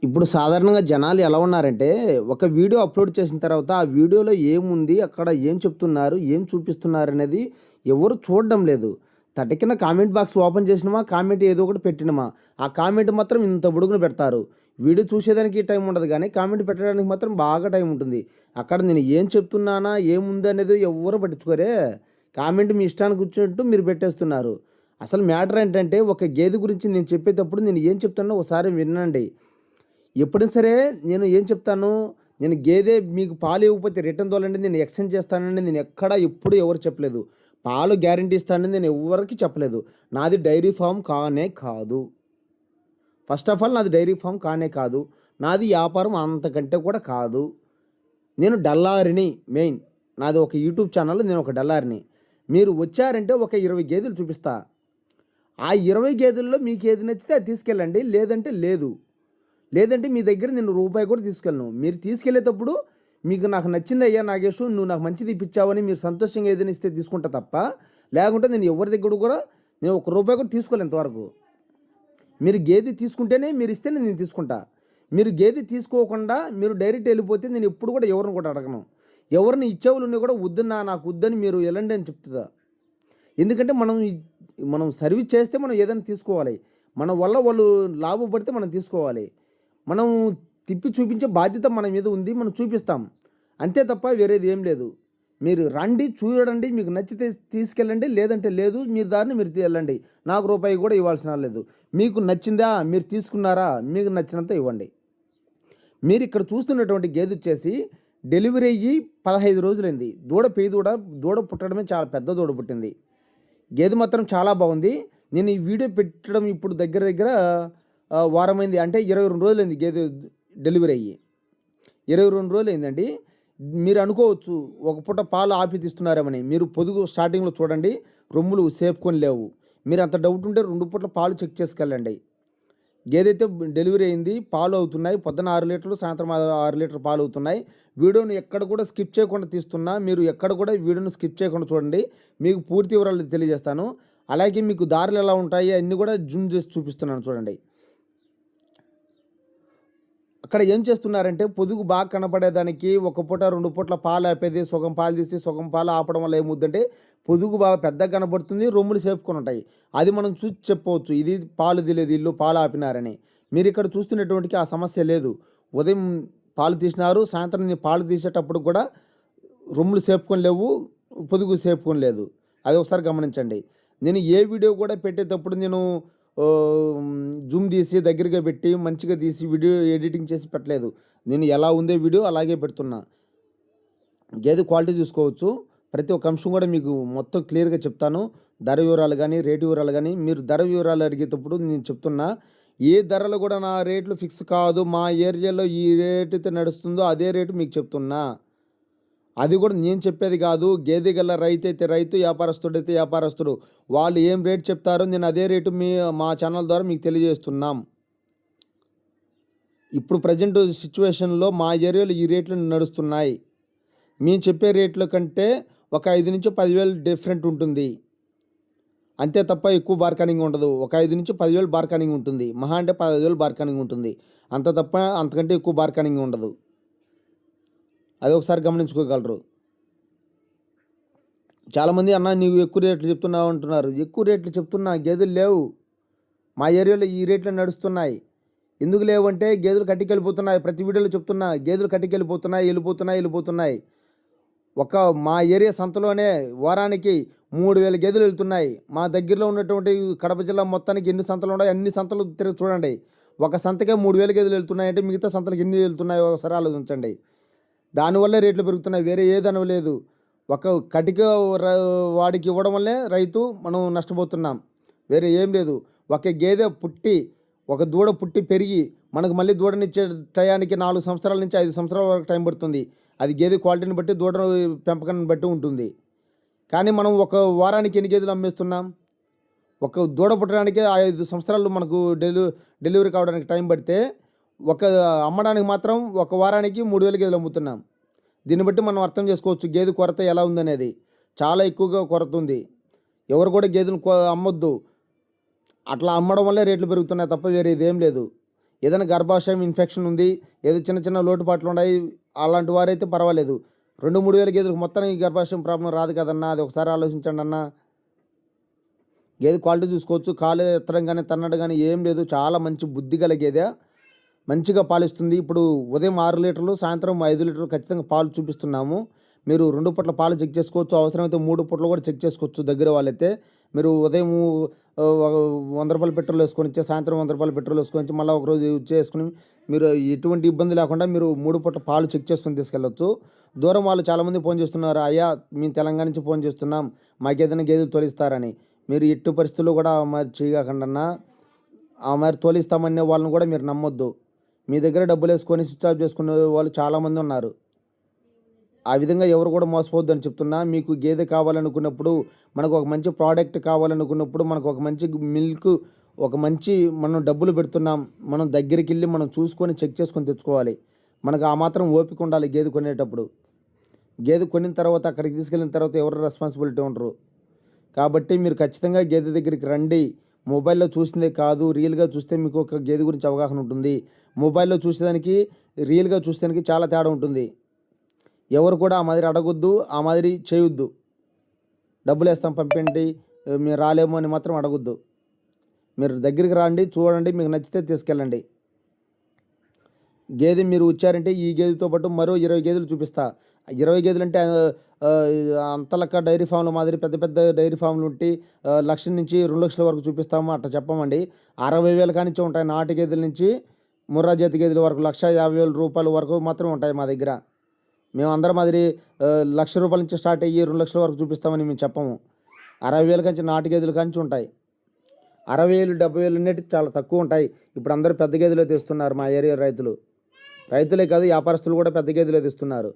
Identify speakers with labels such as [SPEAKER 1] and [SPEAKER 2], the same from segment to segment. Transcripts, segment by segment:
[SPEAKER 1] ఇప్పుడు సాధారణంగా జనాలు ఎలా ఉన్నారంటే, ఒక వీడియో అప్‌లోడ్ చేసిన తర్వాత, ఆ వీడియోలో ఏముంది, అక్కడ ఏం చెప్తున్నారు, ఏం చూపిస్తున్నారనేది ఎవరు చూడడం లేదు. తటికిన కామెంట్ బాక్స్ ఓపెన్ చేసినమా, కామెంట్ ఏదో ఒకటి పెట్టినమా, ఆ కామెంట్ మాత్రం ఇంత పొడుగున పెడతారు. వీడియో చూసేదానికి టైం ఉండదు గానీ, కామెంట్ పెట్టడానికి మాత్రం బాగా టైం ఉంటుంది. అక్కడ నేను ఏం చెప్తున్నానా, ఏముందనేది ఎవ్వరు పట్టించుకోరే. కామెంట్ మీ ఇష్టానికి వచ్చినట్టు మీరు పెట్టేస్తున్నారు. అసలు మ్యాటర్ ఏంటంటే, ఒక గేదె గురించి నేను చెప్పేటప్పుడు నేను ఏం చెప్తానో ఒకసారి వినండి. ఎప్పుడైనా సరే నేను ఏం చెప్తాను, నేను గేదె మీకు పాలు ఇవ్వకపోతే రిటర్న్ తోలండి నేను ఎక్స్‌చేంజ్ చేస్తానని నేను ఎక్కడ ఎప్పుడు ఎవరు చెప్పలేదు. పాలు గ్యారంటీ ఇస్తానని నేను ఎవ్వరికీ చెప్పలేదు. నాది డైరీ ఫార్మ్ కానే కాదు. ఫస్ట్ ఆఫ్ ఆల్ నాది డైరీ ఫార్మ్ కానే కాదు. నాది వ్యాపారం అంతకంటే కూడా కాదు. నేను డల్లారిని మెయిన్. నాది ఒక యూట్యూబ్ ఛానల్ నేను ఒక డల్లారిని. మీరు వచ్చారంటే ఒక 20 గేదెలు చూపిస్తా. ఆ 20 గేదెల్లో మీకేది నచ్చితే అది తీసుకెళ్ళండి. లేదంటే లేదు. లేదంటే మీ దగ్గర నేను రూపాయి కూడా తీసుకెళ్ళను. మీరు తీసుకెళ్ళేటప్పుడు మీకు నాకు నచ్చిందయ్యా నాగేషు, నువ్వు నాకు మంచిది ఇప్పించావని మీరు సంతోషంగా ఏదైనా ఇస్తే తీసుకుంటా తప్ప, లేకుంటే నేను ఎవరి దగ్గర కూడా నేను ఒక్క రూపాయి కూడా తీసుకోలే ఇంతవరకు. మీరు గేదె తీసుకుంటేనే మీరు ఇస్తేనే నేను తీసుకుంటా. మీరు గేదె తీసుకోకుండా మీరు డైరెక్ట్ వెళ్ళిపోతే నేను ఎప్పుడు కూడా ఎవరిని కూడా అడగను. ఎవరిని ఇచ్చేవాళ్ళున్నా కూడా వద్దన్నా నాకు వద్దని మీరు వెళ్ళండి అని చెప్తా. ఎందుకంటే మనం సర్వీస్ చేస్తే మనం ఏదైనా తీసుకోవాలి. మన వల్ల వాళ్ళు లాభపడితే మనం తీసుకోవాలి. మనం తిప్పి చూపించే బాధ్యత మన మీద ఉంది. మనం చూపిస్తాం. అంతే తప్ప వేరేది ఏం లేదు. మీరు రండి, చూడండి, మీకు నచ్చితే తీసుకెళ్ళండి. లేదంటే లేదు. మీరు దారిని మీరు వెళ్ళండి. నాకు రూపాయి కూడా ఇవ్వాల్సిన లేదు. మీకు నచ్చిందా? మీరు తీసుకున్నారా? మీకు నచ్చినంత ఇవ్వండి. మీరు ఇక్కడ చూస్తున్నటువంటి గేదె వచ్చేసి డెలివరీ అయ్యి 15 రోజులైంది. దూడ పుట్టడమే చాలా పెద్ద దూడ పుట్టింది. గేదె మాత్రం చాలా బాగుంది. నేను ఈ వీడియో పెట్టడం ఇప్పుడు దగ్గర దగ్గర వారమైంది. అంటే 22 రోజులైంది గేదె డెలివరీ అయ్యి. 22 రోజులైందండి. మీరు అనుకోవచ్చు ఒక పూట పాలు ఆపి తీస్తున్నారేమని. మీరు పొదుగు స్టార్టింగ్‌లో చూడండి. రొమ్ములు సేపుకొని లేవు. మీరు అంత డౌట్ ఉంటే 2 పూట్ల పాలు చెక్ చేసుకెళ్ళండి. గేదైతే డెలివరీ అయింది. పాలు అవుతున్నాయి. పొద్దున 6 లీటర్లు, సాయంత్రం 6 లీటర్ పాలు అవుతున్నాయి. వీడియోని ఎక్కడ కూడా స్కిప్ చేయకుండా తీస్తున్నా. మీరు ఎక్కడ కూడా వీడియోని స్కిప్ చేయకుండా చూడండి. మీకు పూర్తి వివరాలు తెలియజేస్తాను. అలాగే మీకు దారులు ఎలా ఉంటాయి అన్నీ కూడా జూమ్ చేసి చూపిస్తున్నాను చూడండి. అక్కడ ఏం చేస్తున్నారంటే పొదుగు బాగా కనపడేదానికి ఒక పూట, 2 పూట్ల పాలు ఆపేది, సగం పాలు తీసి, సగం పాలు ఆపడం వల్ల ఏమవుద్దంటే పొదుగు బాగా పెద్దగా కనపడుతుంది. రొమ్ములు సేపుకొని ఉంటాయి. అది మనం చూసి చెప్పవచ్చు. ఇది పాలు తీయలేదు ఈళ్ళు పాలు ఆపినారని. మీరిక్కడ చూస్తున్నటువంటికి ఆ సమస్య లేదు. ఉదయం పాలు తీసినారు. సాయంత్రం నేను పాలు తీసేటప్పుడు కూడా రొమ్ములు సేపుకొని లేవు. పొదుగు సేపుకొని లేదు. అది ఒకసారి గమనించండి. నేను ఏ వీడియో కూడా పెట్టేటప్పుడు నేను జూమ్ తీసి దగ్గరగా పెట్టి మంచిగా తీసి వీడియో ఎడిటింగ్ చేసి పెట్టలేదు. నేను ఎలా ఉందో వీడియో అలాగే పెడుతున్నా. గేదె క్వాలిటీ చూసుకోవచ్చు. ప్రతి ఒక్క అంశం కూడా మీకు మొత్తం క్లియర్‌గా చెప్తాను. ధర వివరాలు గానీ, రేటు వివరాలు గానీ, మీరు ధర వివరాలు అడిగేటప్పుడు నేను చెప్తున్నా. ఏ ధరలు కూడా నా రేట్లు ఫిక్స్ కాదు. మా ఏరియాలో ఈ రేట్ అయితే నడుస్తుందో అదే రేటు మీకు చెప్తున్నా. అది కూడా నేను చెప్పేది కాదు. గేదె గల రైతైతే రైతు, వ్యాపారస్తుడైతే వ్యాపారస్తుడు. వాళ్ళు ఏం రేట్ చెప్తారో నేను అదే రేటు మా ఛానల్ ద్వారా మీకు తెలియజేస్తున్నాం. ఇప్పుడు ప్రెజెంట్ సిట్యుయేషన్‌లో మా ఏరియాలో ఈ రేట్లు నడుస్తున్నాయి. మేము చెప్పే రేట్ల కంటే ఒక 5,000-10,000 డిఫరెంట్ ఉంటుంది. అంతే తప్ప ఎక్కువ బార్గెనింగ్ ఉండదు. ఒక 5,000-10,000 బార్గెనింగ్ ఉంటుంది. మహా అంటే 15,000 బార్గెనింగ్ ఉంటుంది. అంత తప్ప అంతకంటే ఎక్కువ బార్గెనింగ్ ఉండదు. అది ఒకసారి గమనించుకోగలరు. చాలామంది అన్న నీవు ఎక్కువ రేట్లు చెప్తున్నావు అంటున్నారు. ఎక్కువ రేట్లు చెప్తున్నా గేదెలు లేవు. మా ఏరియాలో ఈ రేట్లు నడుస్తున్నాయి. ఎందుకు లేవంటే గేదెలు కట్టికెళ్ళిపోతున్నాయి. ప్రతి వీడియోలో చెప్తున్నా గేదెలు కట్టికెళ్ళిపోతున్నాయి, వెళ్ళిపోతున్నాయి. మా ఏరియా సంతలోనే వారానికి 3,000 గేదెలు వెళ్తున్నాయి. మా దగ్గరలో ఉన్నటువంటి కడప జిల్లా మొత్తానికి ఎన్ని సంతలు ఉన్నాయో అన్ని సంతలు తిరిగి చూడండి. ఒక సంతకే 3,000 గేదెలు వెళ్తున్నాయంటే మిగతా సంతలకు ఎన్ని వెళ్తున్నాయో ఒకసారి ఆలోచించండి. దానివల్లే రేట్లు పెరుగుతున్నాయి. వేరే ఏదనవ లేదు. ఒక కటిక వాడికి ఇవ్వడం వల్లే మనం నష్టపోతున్నాం. వేరే ఏం లేదు. ఒక గేదె పుట్టి, ఒక దూడ పుట్టి పెరిగి మనకు మళ్ళీ దూడనిచ్చే టయానికి 4 సంవత్సరాల నుంచి 5 సంవత్సరాల వరకు టైం పడుతుంది. అది గేదె క్వాలిటీని బట్టి, దూడ పెంపకాన్ని బట్టి ఉంటుంది. కానీ మనం ఒక వారానికి ఎన్ని గేదెలు అమ్మేస్తున్నాం? ఒక దూడ పుట్టడానికి 5 సంవత్సరాలు మనకు డెలివరీ కావడానికి టైం పడితే, అమ్మడానికి మాత్రం ఒక వారానికి 3,000 గేదెలు అమ్ముతున్నాం. దీన్ని బట్టి మనం అర్థం చేసుకోవచ్చు గేదె కొరత ఎలా ఉందనేది. చాలా ఎక్కువగా కొరత ఉంది. ఎవరు కూడా గేదెలు అమ్మొద్దు. అట్లా అమ్మడం వల్లే రేట్లు పెరుగుతున్నాయి తప్ప వేరే ఇదేం లేదు. ఏదైనా గర్భాశయం ఇన్ఫెక్షన్ ఉంది, ఏదో చిన్న చిన్న లోటుపాట్లు ఉన్నాయి, అలాంటి వారైతే పర్వాలేదు. 2-3 వేల గేదెలకు మొత్తానికి గర్భాశయం ప్రాబ్లం రాదు కదన్నా, అది ఒకసారి ఆలోచించండి అన్న. గేదె క్వాలిటీ చూసుకోవచ్చు, కాలు ఎత్తడం కానీ తన్నడం కానీ ఏం లేదు, చాలా మంచి బుద్ధి గల గేదె, మంచిగా పాలిస్తుంది. ఇప్పుడు ఉదయం 6 లీటర్లు, సాయంత్రం 5 లీటర్లు ఖచ్చితంగా పాలు చూపిస్తున్నాము. మీరు 2 పూట్ల పాలు చెక్ చేసుకోవచ్చు, అవసరమైతే 3 పూటలు కూడా చెక్ చేసుకోవచ్చు దగ్గర వాళ్ళైతే. మీరు ఉదయం ₹100 పెట్రోల్ వేసుకొని ఇచ్చే, సాయంత్రం ₹100 పెట్రోల్ వేసుకొని ఇచ్చి, మళ్ళీ ఒకరోజు యూజ్ చేసుకుని మీరు ఎటువంటి ఇబ్బంది లేకుండా మీరు 3 పూట్ల పాలు చెక్ చేసుకొని తీసుకెళ్ళొచ్చు. దూరం వాళ్ళు చాలామంది ఫోన్ చేస్తున్నారు, అయ్యా మేము తెలంగాణ నుంచి ఫోన్ చేస్తున్నాం, మాకేదైనా గేదెలు తోలిస్తారని. మీరు ఎట్టి పరిస్థితుల్లో కూడా మరి చేయకండి. ఆ మరి తోలిస్తామనే వాళ్ళని కూడా మీరు నమ్మొద్దు. మీ దగ్గర డబ్బులు వేసుకొని స్విచ్ ఆఫ్ చేసుకునే వాళ్ళు చాలామంది ఉన్నారు. ఆ విధంగా ఎవరు కూడా మోసపోవద్దని చెప్తున్నా. మీకు గేదె కావాలనుకున్నప్పుడు, మనకు ఒక మంచి ప్రోడక్ట్ కావాలనుకున్నప్పుడు, మనకు ఒక మంచి మిల్క్, ఒక మంచి మనం డబ్బులు పెడుతున్నాం, మనం దగ్గరికి వెళ్ళి మనం చూసుకొని చెక్ చేసుకొని తెచ్చుకోవాలి. మనకు ఆ మాత్రం ఓపిక ఉండాలి గేదె కొనేటప్పుడు. గేదె కొనిన తర్వాత అక్కడికి తీసుకెళ్ళిన తర్వాత ఎవరు రెస్పాన్సిబిలిటీ ఉండరు. కాబట్టి మీరు ఖచ్చితంగా గేదె దగ్గరికి రండి. మొబైల్‌లో చూసిందే కాదు, రియల్‌గా చూస్తే మీకు ఒక గేదె గురించి అవగాహన ఉంటుంది. మొబైల్‌లో చూసేదానికి, రియల్‌గా చూసేదానికి చాలా తేడా ఉంటుంది. ఎవరు కూడా ఆ మాదిరి అడగొద్దు, ఆ మాదిరి చేయొద్దు. డబ్బులేస్తాం పంపండి, మేము రాలేము అని మాత్రం అడగొద్దు. మీరు దగ్గరికి రండి, చూడండి, మీకు నచ్చితే తీసుకెళ్ళండి. గేదె మీరు వచ్చారంటే ఈ గేదెతో పాటు మరో 20 గేదెలు చూపిస్తా. 20 గేదెలంటే అంతలక్క డైరీ ఫామ్‌ల మాదిరి పెద్ద పెద్ద డైరీ ఫామ్‌లు ఉంటే 1,00,000 నుంచి 2,00,000 వరకు చూపిస్తాము అట్లా చెప్పమండి. 60,000 కానించి ఉంటాయి నాటు గేదెల నుంచి ముర్రా జాతి గేదెల వరకు ₹1,50,000 వరకు మాత్రం ఉంటాయి మా దగ్గర. మేము అందరి మాదిరి ₹1,00,000 నుంచి స్టార్ట్ అయ్యి 2,00,000 వరకు చూపిస్తామని మేము చెప్పము. 60,000 కాంచి నాటు గేదెల కాంచి ఉంటాయి. 60,000, 70,000 అనేటివి చాలా తక్కువ ఉంటాయి. ఇప్పుడు అందరూ పెద్ద గేదెలే తెస్తున్నారు మా ఏరియా రైతులు. రైతులే కాదు, వ్యాపారస్తులు కూడా పెద్ద గేదెలే తెస్తున్నారు.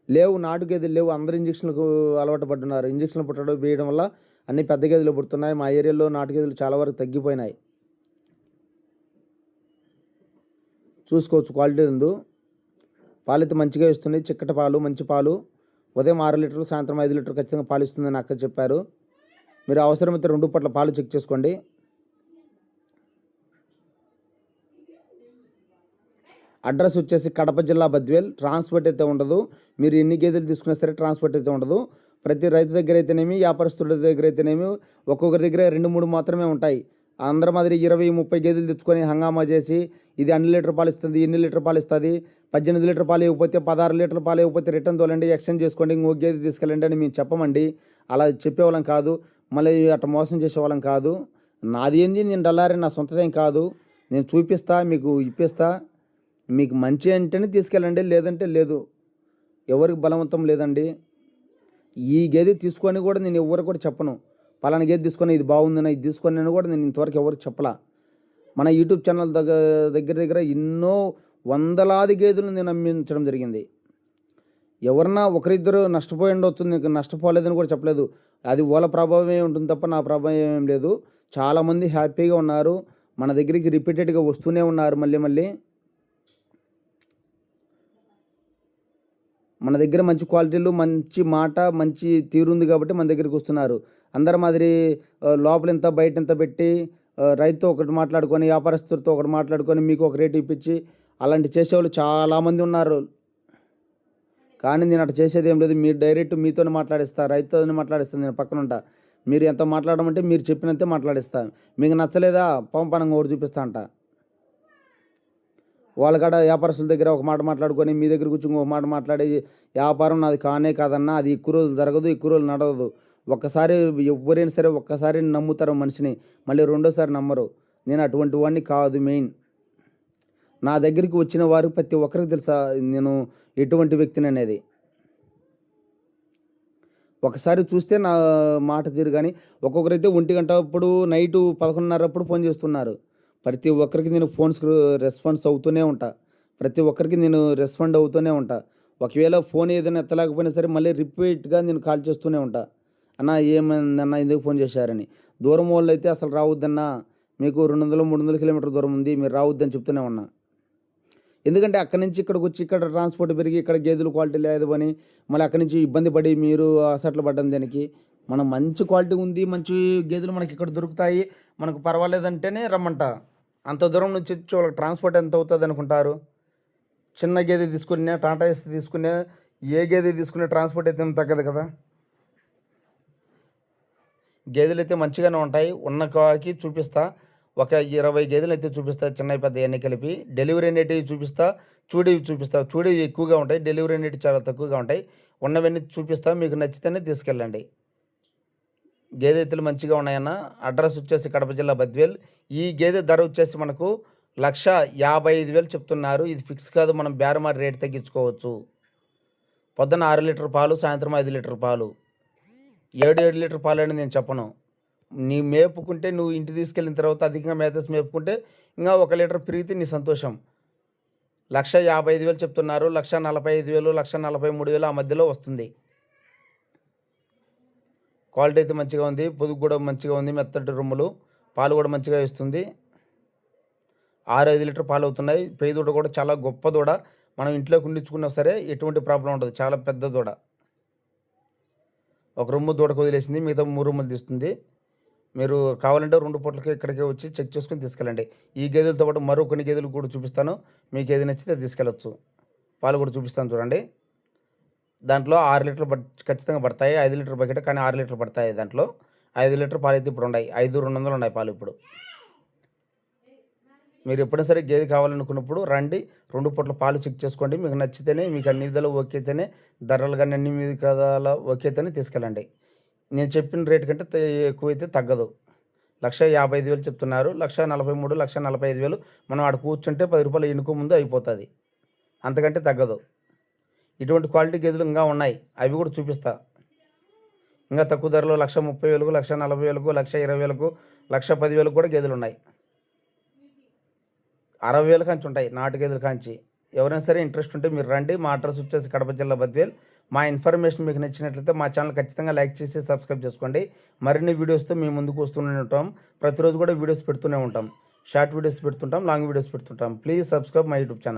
[SPEAKER 1] లేవు, నాటు గేదెలు లేవు, అందరూ ఇంజక్షన్లకు అలవాటు పడుతున్నారు. ఇంజక్షన్లు పుట్టడం వేయడం వల్ల అన్ని పెద్ద గేదెలు పుడుతున్నాయి. మా ఏరియాలో నాటు గేదెలు చాలా వరకు తగ్గిపోయినాయి. చూసుకోవచ్చు క్వాలిటీ ఉందో. పాలైతే మంచిగా ఇస్తుంది, చిక్కటి పాలు, మంచి పాలు. ఉదయం 6 లీటర్లు, సాయంత్రం 5 లీటర్లు ఖచ్చితంగా పాలు ఇస్తుందని అక్క చెప్పారు. మీరు అవసరమైతే 2 పూట్ల పాలు చెక్ చేసుకోండి. అడ్రస్ వచ్చేసి కడప జిల్లా బద్వేల్. ట్రాన్స్పోర్ట్ అయితే ఉండదు. మీరు ఎన్ని గేదెలు తీసుకున్నా సరే ట్రాన్స్పోర్ట్ అయితే ఉండదు. ప్రతి రైతు దగ్గర అయితేనేమి, వ్యాపారస్తుల దగ్గర అయితేనేమి ఒక్కొక్కరి దగ్గర 2-3 మాత్రమే ఉంటాయి. అందరి మాదిరి 20-30 గేదెలు తెచ్చుకొని హంగామా చేసి ఇది అన్ని లీటర్ పాలు ఇస్తుంది, ఎన్ని లీటర్ పాలు ఇస్తుంది, 18 లీటర్ పాలు ఇవ్వకపోతే 16 లీటర్ పాలు ఇవ్వకపోతే రిటర్న్ తోలండి, ఎక్స్చేంజ్ చేసుకోండి, ఇంకో గేదె తీసుకెళ్ళండి అని మేము చెప్పమండి. అలా చెప్పేవాళ్ళం కాదు, మళ్ళీ అట్లా మోసం చేసేవాళ్ళం కాదు. నాది ఏంది, నేను డల్లారి, నా సొంతదేం కాదు. నేను చూపిస్తా, మీకు ఇప్పిస్తా. మీకు మంచి అంటేనే తీసుకెళ్ళండి, లేదంటే లేదు. ఎవరికి బలవంతం లేదండి. ఈ గేదె తీసుకొని కూడా నేను ఎవరికి కూడా చెప్పను, పలానా గేదె తీసుకొని ఇది బాగుందని, ఇది తీసుకొని నేను కూడా నేను ఇంతవరకు ఎవరికి చెప్పలా. మన యూట్యూబ్ ఛానల్ దగ్గర ఎన్నో వందలాది గేదెలు నేను అమ్మించడం జరిగింది. ఎవరన్నా ఒకరిద్దరు నష్టపోయి ఉండొచ్చు, నీకు నష్టపోలేదని కూడా చెప్పలేదు. అది వాళ్ళ ప్రభావమే ఉంటుంది తప్ప నా ప్రభావం ఏం లేదు. చాలామంది హ్యాపీగా ఉన్నారు, మన దగ్గరికి రిపీటెడ్గా వస్తూనే ఉన్నారు. మళ్ళీ మన దగ్గర మంచి క్వాలిటీలు, మంచి మాట, మంచి తీరు ఉంది కాబట్టి మన దగ్గరికి వస్తున్నారు. అందరి మాదిరి లోపల ఎంత బయట ఎంత పెట్టి రైతుతో ఒకటి మాట్లాడుకొని, వ్యాపారస్తులతో ఒకటి మాట్లాడుకొని మీకు ఒక రేటు ఇప్పించి అలాంటి చేసేవాళ్ళు చాలామంది ఉన్నారు. కానీ నేను అట్లా చేసేది ఏం లేదు. మీరు డైరెక్ట్ మీతోనే మాట్లాడిస్తా, రైతుతోనే మాట్లాడిస్తాను. నేను పక్కన ఉంటా. మీరు ఎంత మాట్లాడమంటే మీరు చెప్పినంతే మాట్లాడిస్తా. మీకు నచ్చలేదా పంపనంగా ఒకటి చూపిస్తా అంట. వాళ్ళ కాడ వ్యాపారస్తుల దగ్గర ఒక మాట మాట్లాడుకొని మీ దగ్గర కూర్చొని ఒక మాట మాట్లాడి వ్యాపారం నాది కానే కాదన్నా, అది ఎక్కువ రోజులు జరగదు, ఎక్కువ రోజులు నడవదు. ఒక్కసారి ఎవరైనా సరే ఒక్కసారి నమ్ముతారు మనిషిని, మళ్ళీ రెండోసారి నమ్మరు. నేను అటువంటి వాడిని కాదు. మెయిన్ నా దగ్గరికి వచ్చిన వారు ప్రతి ఒక్కరికి తెలుసా నేను ఎటువంటి వ్యక్తిని అనేది. ఒకసారి చూస్తే నా మాట తీరు. కానీ ఒక్కొక్కరైతే 1 గంట అప్పుడు, నైటు 11:30 అప్పుడు ఫోన్ చేస్తున్నారు. ప్రతి ఒక్కరికి నేను రెస్పాన్స్ అవుతూనే ఉంటా. ప్రతి ఒక్కరికి నేను రెస్పాండ్ అవుతూనే ఉంటా. ఒకవేళ ఫోన్ ఏదైనా ఎత్తలేకపోయినా సరే మళ్ళీ రిపీట్గా నేను కాల్ చేస్తూనే ఉంటా. అన్న ఏమైందన్న, ఎందుకు ఫోన్ చేశారని. దూరం వాళ్ళు అయితే అసలు రావద్దన్నా, మీకు 200-300 కిలోమీటర్ దూరం ఉంది, మీరు రావద్దని చెప్తూనే ఉన్నా. ఎందుకంటే అక్కడి నుంచి ఇక్కడికి వచ్చి ఇక్కడ ట్రాన్స్పోర్ట్ పెరిగి ఇక్కడ గేదెలు క్వాలిటీ లేదు అని మళ్ళీ అక్కడి నుంచి ఇబ్బంది పడి మీరు అసట్లు పడ్డం దానికి. మనం మంచి క్వాలిటీ ఉంది, మంచి గేదెలు మనకి ఇక్కడ దొరుకుతాయి, మనకు పర్వాలేదంటేనే రమ్మంట. అంత దూరం నుంచి వచ్చి వాళ్ళకి ట్రాన్స్పోర్ట్ ఎంత అవుతుంది అనుకుంటారు? చిన్న గేదె తీసుకునే, టాటా ఏస్ తీసుకునే, ఏ గేదె తీసుకునే ట్రాన్స్పోర్ట్ అయితే ఏం తగ్గదు కదా. గేదెలు అయితే మంచిగానే ఉంటాయి. ఉన్న కాకి చూపిస్తా, ఒక 20 గేదెలు అయితే చూపిస్తా, చిన్నవి పెద్ద అన్నీ కలిపి. డెలివరీ అనేటివి చూపిస్తా, చూడేవి చూపిస్తా. చూడేవి ఎక్కువగా ఉంటాయి, డెలివరీ అనేటివి చాలా తక్కువగా ఉంటాయి. ఉన్నవన్నీ చూపిస్తా, మీకు నచ్చితేనే తీసుకెళ్ళండి. గేదె ఎత్తులు మంచిగా ఉన్నాయన్న. అడ్రస్ వచ్చేసి కడప జిల్లా బద్వేల్. ఈ గేదె ధర వచ్చేసి మనకు 1,55,000 చెప్తున్నారు. ఇది ఫిక్స్ కాదు, మనం బేరమాడి రేటు తగ్గించుకోవచ్చు. పొద్దున్న 6 లీటర్ పాలు, సాయంత్రం 5 లీటర్ పాలు. 7 లీటర్ పాలు అని నేను చెప్పను. నీ మేపుకుంటే, నువ్వు ఇంటికి తీసుకెళ్ళిన తర్వాత అధికంగా మేతేసి మేపుకుంటే ఇంకా 1 లీటర్ పెరిగితే నీ సంతోషం. 1,55,000 చెప్తున్నారు. 1,45,000, 1,43,000 ఆ మధ్యలో వస్తుంది. క్వాలిటీ అయితే మంచిగా ఉంది, పొదుగు కూడా మంచిగా ఉంది, మెత్తటి రొమ్ములు, పాలు కూడా మంచిగా ఇస్తుంది. 6-5 లీటర్ పాలు అవుతున్నాయి. పేయి దూడ కూడా చాలా గొప్ప దూడ. మనం ఇంట్లోకి ఉండించుకున్నా సరే ఎటువంటి ప్రాబ్లం ఉండదు. చాలా పెద్ద దూడ. ఒక రొమ్ము దూడకు వదిలేసింది, మిగతా 3 రొమ్ములు తీస్తుంది. మీరు కావాలంటే 2 పూటలకి ఇక్కడికే వచ్చి చెక్ చేసుకొని తీసుకెళ్ళండి. ఈ గేదెలతో పాటు మరో కొన్ని గేదెలు కూడా చూపిస్తాను. మీకు ఏది నచ్చితే తీసుకెళ్ళచ్చు. పాలు కూడా చూపిస్తాను చూడండి. దాంట్లో 6 లీటర్లు ఖచ్చితంగా పడతాయి. 5 లీటర్ బకెట్, కానీ 6 లీటర్లు పడతాయి దాంట్లో. 5 లీటర్ పాలు అయితే ఇప్పుడు ఉన్నాయి. 5,200 ఉన్నాయి పాలు ఇప్పుడు. మీరు ఎప్పుడైనా సరే గేదె కావాలనుకున్నప్పుడు రండి, 2 పూట్ల పాలు చెక్ చేసుకోండి. మీకు నచ్చితేనే, మీకు అన్ని విధాలు ఓకే అయితేనే, ధరలు కానీ అన్ని మీద కదా ఓకే అయితేనే తీసుకెళ్ళండి. నేను చెప్పిన రేటు కంటే ఎక్కువైతే తగ్గదు. 1,55,000 చెప్తున్నారు. 1,43,000, 1,45,000 మనం ఆడ కూర్చుంటే 10 రూపాయలు ఎన్నుకో ముందు అయిపోతుంది. అంతకంటే తగ్గదు. ఇటువంటి క్వాలిటీ గేదెలు ఇంకా ఉన్నాయి, అవి కూడా చూపిస్తా. ఇంకా తక్కువ ధరలో 1,30,000, 1,40,000, 1,20,000, 1,10,000 కూడా గేదెలు ఉన్నాయి. 60,000 కాంచి ఉంటాయి నాటు గేదెలు కాంచి. ఎవరైనా సరే ఇంట్రెస్ట్ ఉంటే మీరు రండి. మా అడ్రస్ వచ్చేసి కడప జిల్లా బద్వేల్. మా ఇన్ఫర్మేషన్ మీకు నచ్చినట్లయితే మా ఛానల్ ఖచ్చితంగా లైక్ చేసి సబ్స్క్రైబ్ చేసుకోండి. మరిన్ని వీడియోస్తో మేము ముందుకు వస్తూనే ఉంటాం. ప్రతిరోజు కూడా వీడియోస్ పెడుతూనే ఉంటాం. షార్ట్ వీడియోస్ పెడుతుంటాం, లాంగ్ వీడియోస్ పెడుతుంటాం. Please subscribe my YouTube channel.